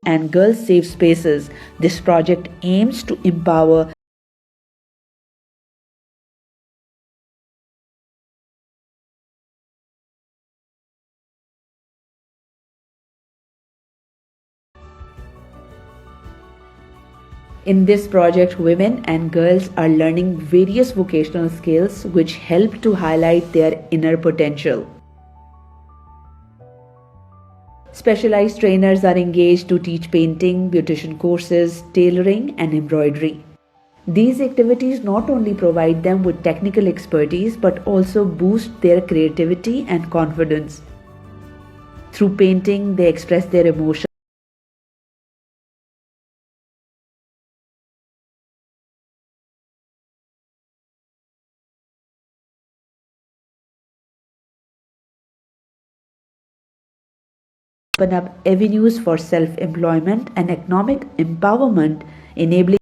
and girls' safe spaces. This project aims to empower In this project, women and girls are learning various vocational skills which help to highlight their inner potential. Specialized trainers are engaged to teach painting, beautician courses, tailoring, and embroidery. These activities not only provide them with technical expertise but also boost their creativity and confidence. Through painting, they express their emotions. Open up avenues for self-employment and economic empowerment, enabling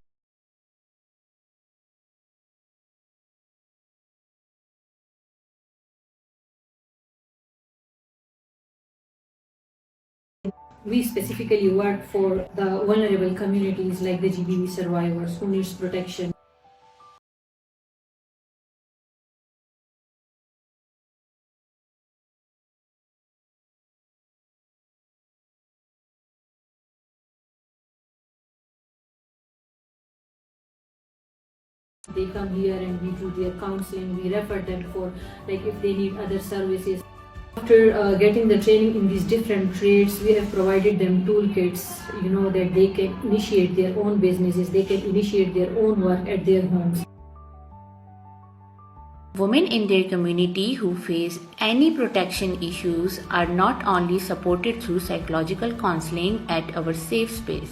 We specifically work for the vulnerable communities like the GBV survivors who needs protection. They come here and we do their counseling, we refer them for like if they need other services. After getting the training in these different trades, we have provided them toolkits, that they can initiate their own businesses, they can initiate their own work at their homes. Women in their community who face any protection issues are not only supported through psychological counseling at our safe space,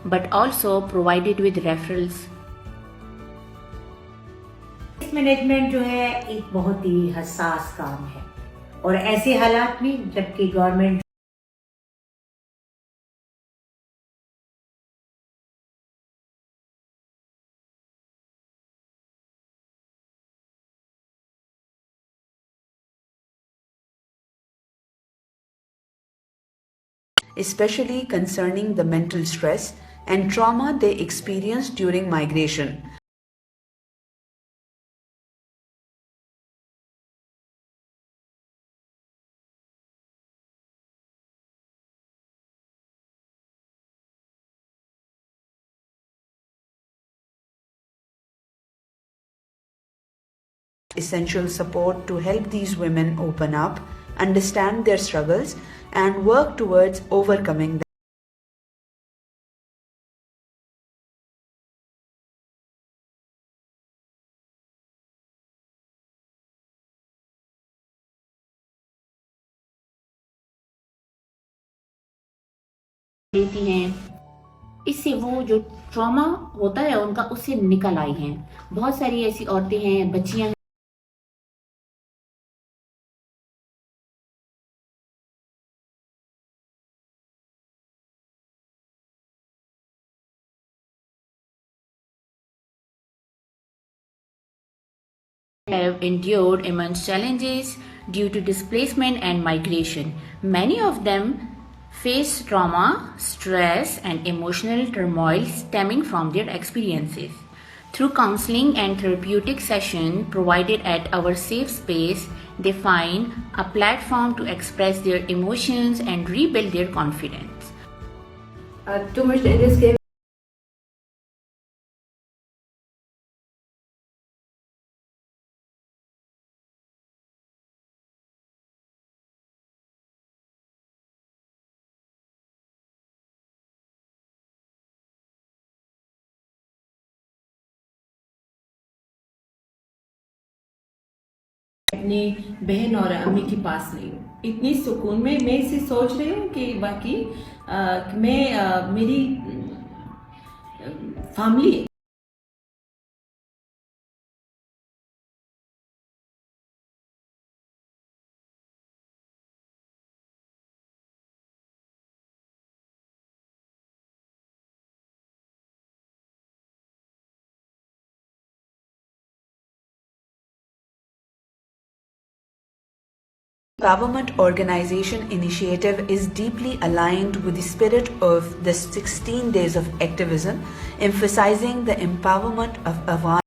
but also provided with referrals. Management जो है एक बहुत ही हसास काम है और ऐसे हालात में जबकि government especially concerning the mental stress and trauma they experience during migration. Essential support to help these women open up, understand their struggles, and work towards overcoming them. लेती हैं, इससे वो जो ट्रॉमा होता है उनका उससे निकल आई हैं। बहुत सारी ऐसी औरतें हैं, बच्चियां have endured immense challenges due to displacement and migration. Many of them face trauma, stress, and emotional turmoil stemming from their experiences. Through counseling and therapeutic sessions provided at our safe space, they find a platform to express their emotions and rebuild their confidence. Too much dangerous game. अपनी बहन और अम्मी के पास नहीं हूँ, इतनी सुकून में मैं इसे सोच रही हूँ कि बाकी मैं मेरी family Empowerment Organization initiative is deeply aligned with the spirit of the 16 Days of Activism, emphasizing the empowerment of Awam.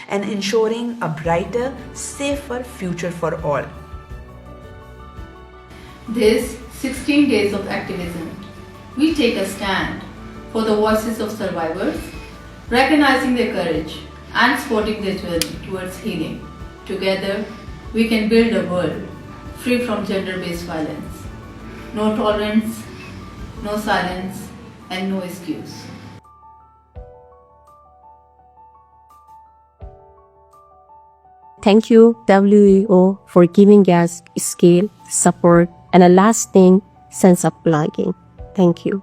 And ensuring a brighter, safer future for all. This 16 days of activism, we take a stand for the voices of survivors, recognizing their courage and supporting their journey towards healing. Together, we can build a world free from gender-based violence. No tolerance, no silence, and no excuse. Thank you, WEO, for giving us scale, support, and a lasting sense of belonging. Thank you.